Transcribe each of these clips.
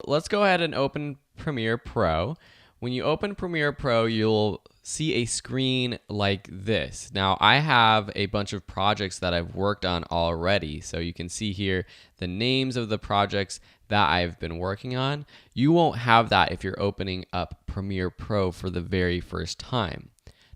let's go ahead and open Premiere Pro. When you open Premiere Pro, you'll see a screen like this. Now, I have a bunch of projects that I've worked on already. So you can see here the names of the projects that I've been working on. You won't have that if you're opening up Premiere Pro for the very first time.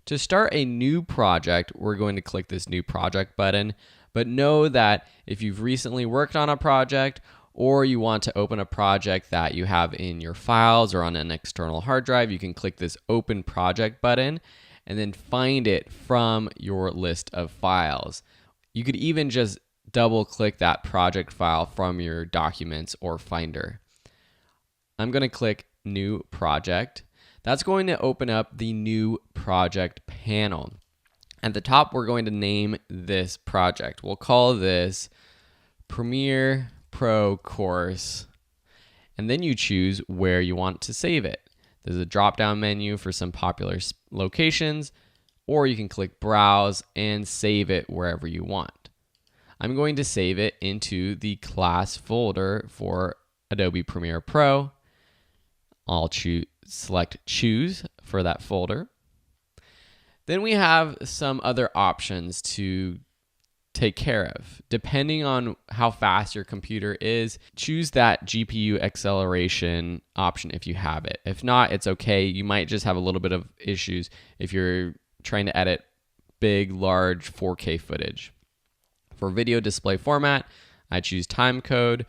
To start a new project, we're going to click this New Project button. But know that if you've recently worked on a project or you want to open a project that you have in your files or on an external hard drive, you can click this Open Project button and then find it from your list of files. You could even just double click that project file from your documents or Finder. I'm going to click New Project. That's going to open up the New Project panel. At the top, we're going to name this project. We'll call this Premiere Pro course, and then you choose where you want to save it. There's a drop-down menu for some popular locations, or you can click Browse and save it wherever you want. I'm going to save it into the class folder for Adobe Premiere Pro. I'll select Choose for that folder. Then we have some other options to take care of. Depending on how fast your computer is, choose that GPU acceleration option if you have it. If not, it's okay. You might just have a little bit of issues if you're trying to edit big, large 4K footage. For video display format, I choose timecode.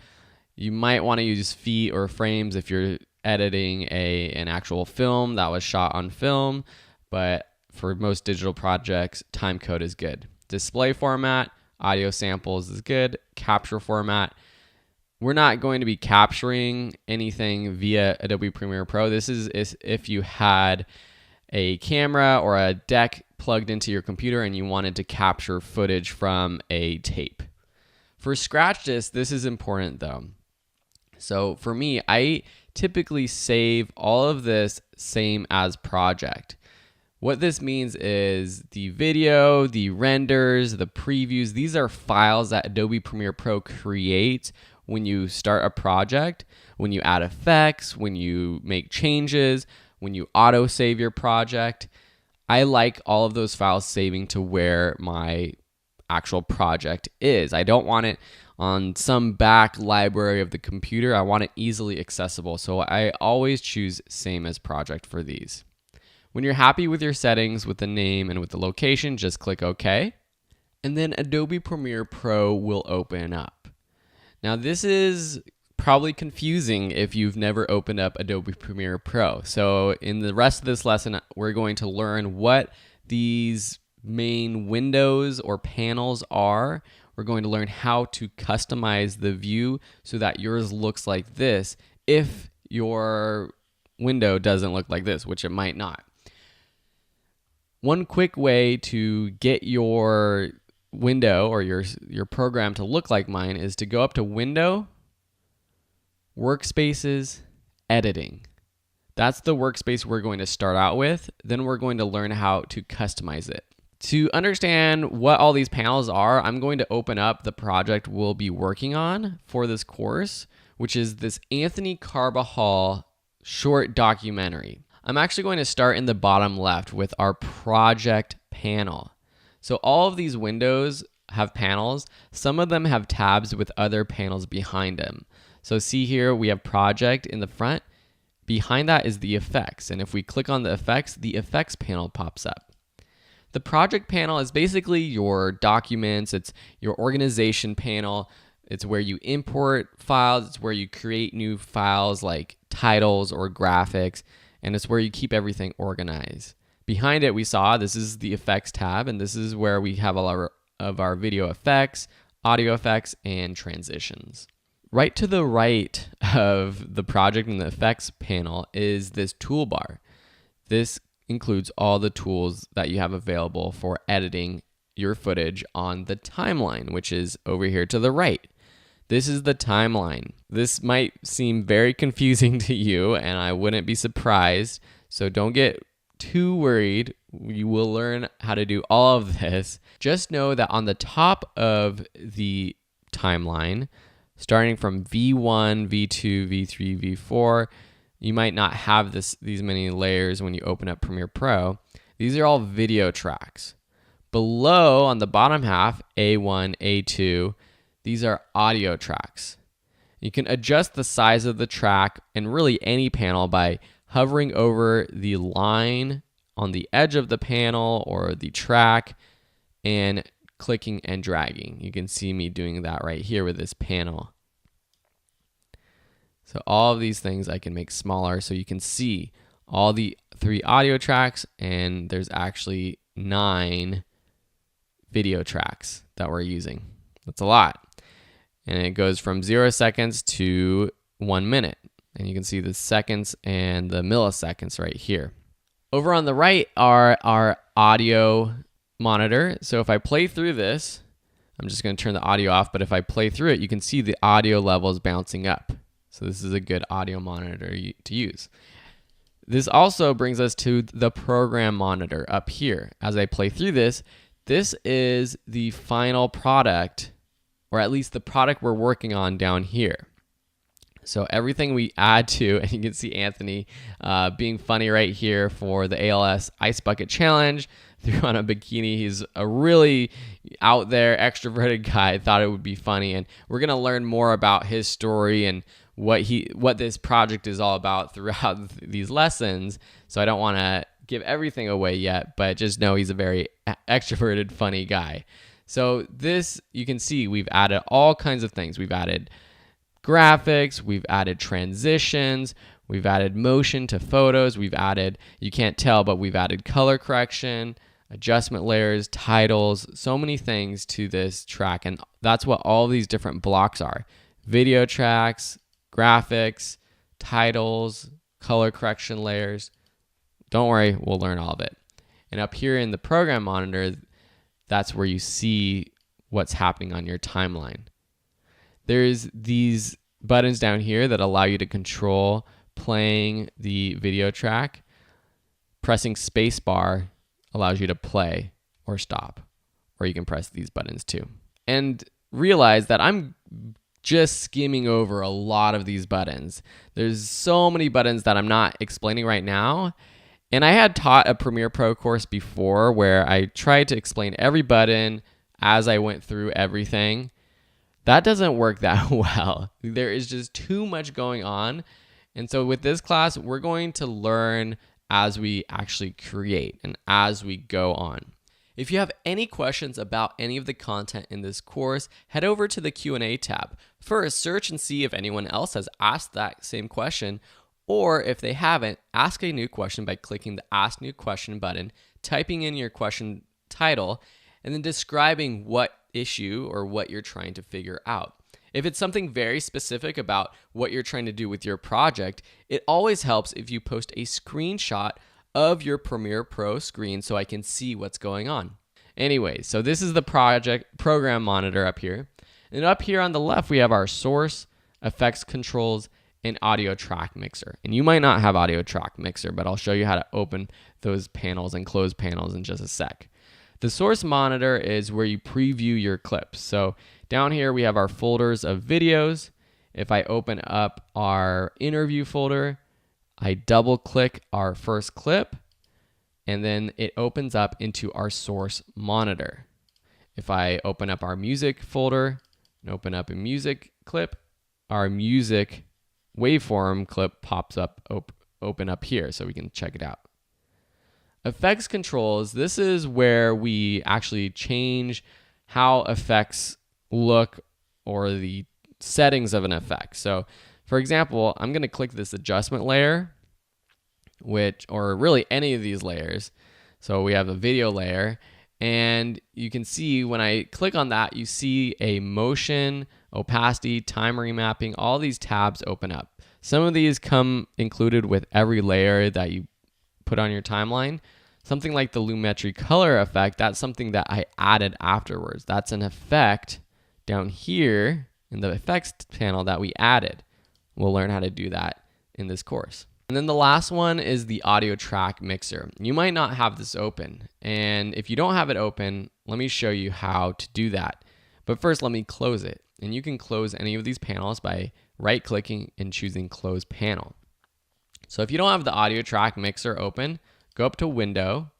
You might want to use feet or frames if you're editing an actual film that was shot on film, but for most digital projects, timecode is good. Display format, audio samples is good. Capture format, we're not going to be capturing anything via Adobe Premiere Pro. This is if you had a camera or a deck plugged into your computer and you wanted to capture footage from a tape. For scratch disk, this is important though. So for me, I typically save all of this same as project. What this means is the video, the renders, the previews, these are files that Adobe Premiere Pro creates when you start a project, when you add effects, when you make changes, when you auto-save your project. I like all of those files saving to where my actual project is. I don't want it on some back library of the computer. I want it easily accessible. So I always choose same as project for these. When you're happy with your settings, with the name and with the location, just click OK. And then Adobe Premiere Pro will open up. Now this is probably confusing if you've never opened up Adobe Premiere Pro. So in the rest of this lesson, we're going to learn what these main windows or panels are. We're going to learn how to customize the view so that yours looks like this if your window doesn't look like this, which it might not. One quick way to get your window or your program to look like mine is to go up to Window, Workspaces, Editing. That's the workspace we're going to start out with. Then we're going to learn how to customize it. To understand what all these panels are, I'm going to open up the project we'll be working on for this course, which is this Anthony Carbajal short documentary. I'm actually going to start in the bottom left with our project panel. So all of these windows have panels. Some of them have tabs with other panels behind them. So see here, we have project in the front. Behind that is the effects. And if we click on the effects panel pops up. The project panel is basically your documents. It's your organization panel. It's where you import files. It's where you create new files like titles or graphics. And it's where you keep everything organized. Behind it, we saw this is the effects tab, and this is where we have a lot of our video effects, audio effects, and transitions. Right to the right of the project and the effects panel is this toolbar. This includes all the tools that you have available for editing your footage on the timeline, which is over here to the right. This is the timeline. This might seem very confusing to you, and I wouldn't be surprised. So don't get too worried. You will learn how to do all of this. Just know that on the top of the timeline, starting from V1, V2, V3, V4. You might not have these many layers when you open up Premiere Pro. These are all video tracks. Below, on the bottom half, A1, A2, these are audio tracks. You can adjust the size of the track and really any panel by hovering over the line on the edge of the panel or the track and clicking and dragging. You can see me doing that right here with this panel. So all of these things I can make smaller so you can see all the 3 audio tracks, and there's actually 9 video tracks that we're using. That's a lot. And it goes from 0 seconds to 1 minute. And you can see the seconds and the milliseconds right here. Over on the right are our audio monitor. So if I play through this, I'm just going to turn the audio off, but if I play through it, you can see the audio levels bouncing up. So this is a good audio monitor to use. This also brings us to the program monitor up here. As I play through this, this is the final product, or at least the product we're working on down here. So everything we add to, and you can see Anthony being funny right here for the ALS Ice Bucket Challenge, threw on a bikini. He's a really out there, extroverted guy. I thought it would be funny, and we're gonna learn more about his story and what this project is all about throughout these lessons. So I don't want to give everything away yet, but just know he's a very extroverted, funny guy. So this, you can see we've added all kinds of things. We've added graphics, we've added transitions, we've added motion to photos, we've added, you can't tell, but we've added color correction, adjustment layers, titles, so many things to this track. And that's what all these different blocks are. Video tracks, graphics, titles, color correction layers. Don't worry, we'll learn all of it. And up here in the program monitor, that's where you see what's happening on your timeline. There's these buttons down here that allow you to control playing the video track. Pressing spacebar allows you to play or stop, or you can press these buttons too. And realize that I'm just skimming over a lot of these buttons. There's so many buttons that I'm not explaining right now. And I had taught a Premiere Pro course before where I tried to explain every button as I went through everything. That doesn't work that well. There is just too much going on. And so with this class, we're going to learn as we actually create and as we go on. If you have any questions about any of the content in this course, head over to the Q&A tab. First, search and see if anyone else has asked that same question, or if they haven't, ask a new question by clicking the Ask New Question button, typing in your question title, and then describing what issue or what you're trying to figure out. If it's something very specific about what you're trying to do with your project, it always helps if you post a screenshot of your Premiere Pro screen so I can see what's going on. Anyway, so this is the program monitor up here. And up here on the left, we have our source, effects controls, and audio track mixer. And you might not have audio track mixer, but I'll show you how to open those panels and close panels in just a sec. The source monitor is where you preview your clips. So down here, we have our folders of videos. If I open up our interview folder, I double click our first clip, and then it opens up into our source monitor. If I open up our music folder and open up a music clip, our music waveform clip pops up, open up here so we can check it out. Effects controls, this is where we actually change how effects look or the settings of an effect. So for example, I'm going to click this adjustment layer, or really any of these layers. So we have a video layer, and you can see when I click on that, you see a motion, opacity, time remapping, all these tabs open up. Some of these come included with every layer that you put on your timeline. Something like the lumetri color effect, that's something that I added afterwards. That's an effect down here in the effects panel that we added. We'll learn how to do that in this course. And then the last one is the audio track mixer. You might not have this open. And if you don't have it open, let me show you how to do that. But first, let me close it. And you can close any of these panels by right-clicking and choosing Close Panel. So if you don't have the audio track mixer open, go up to Window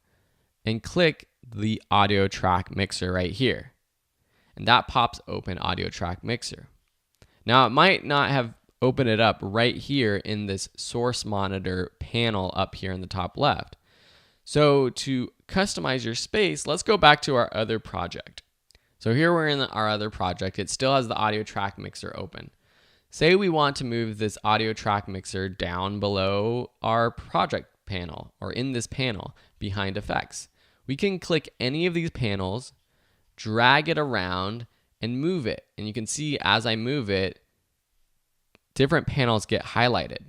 and click the audio track mixer right here. And that pops open audio track mixer. Now it might not have opened it up right here in this source monitor panel up here in the top left. So to customize your space, let's go back to our other project. So here we're in our other project. It still has the audio track mixer open. Say we want to move this audio track mixer down below our project panel or in this panel behind effects. We can click any of these panels, drag it around, and move it. And you can see as I move it, different panels get highlighted.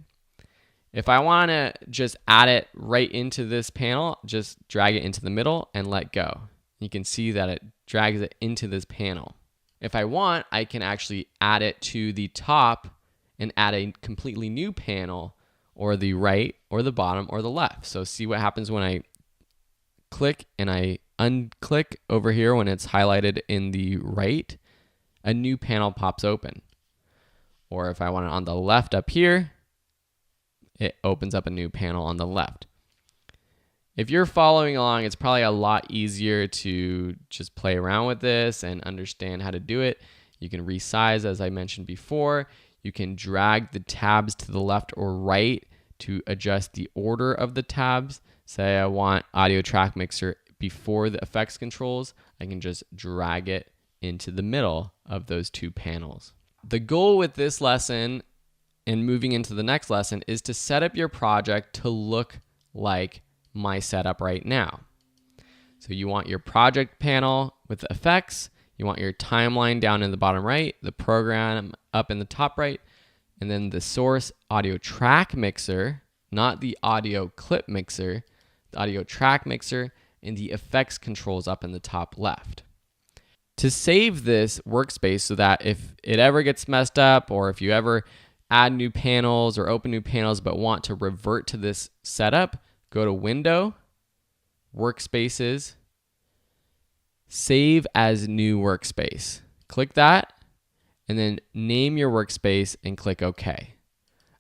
If I want to just add it right into this panel, just drag it into the middle and let go. You can see that it drags it into this panel. If I want, I can actually add it to the top and add a completely new panel, or the right or the bottom or the left. So see what happens when I click and I unclick over here when it's highlighted in the right, a new panel pops open. Or if I want it on the left up here, it opens up a new panel on the left. If you're following along, it's probably a lot easier to just play around with this and understand how to do it. You can resize, as I mentioned before. You can drag the tabs to the left or right to adjust the order of the tabs. Say I want audio track mixer before the effects controls, I can just drag it into the middle of those two panels. The goal with this lesson and moving into the next lesson is to set up your project to look like my setup right now. So you want your project panel with the effects, you want your timeline down in the bottom right, the program up in the top right, and then the source audio track mixer, not the audio clip mixer, the audio track mixer, and the effects controls up in the top left. To save this workspace so that if it ever gets messed up or if you ever add new panels or open new panels but want to revert to this setup, go to Window, Workspaces, Save as New Workspace. Click that and then name your workspace and click OK.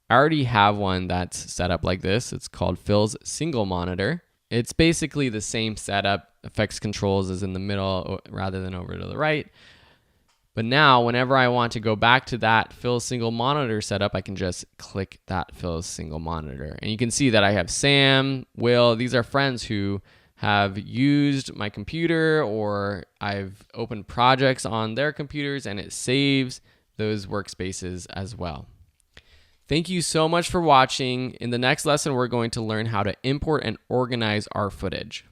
I already have one that's set up like this. It's called Phil's Single Monitor. It's basically the same setup. Effects controls is in the middle rather than over to the right. But now, whenever I want to go back to that Phil's Single Monitor setup, I can just click that Phil's Single Monitor. And you can see that I have Sam, Will. These are friends who have used my computer, or I've opened projects on their computers, and it saves those workspaces as well. Thank you so much for watching. In the next lesson, we're going to learn how to import and organize our footage.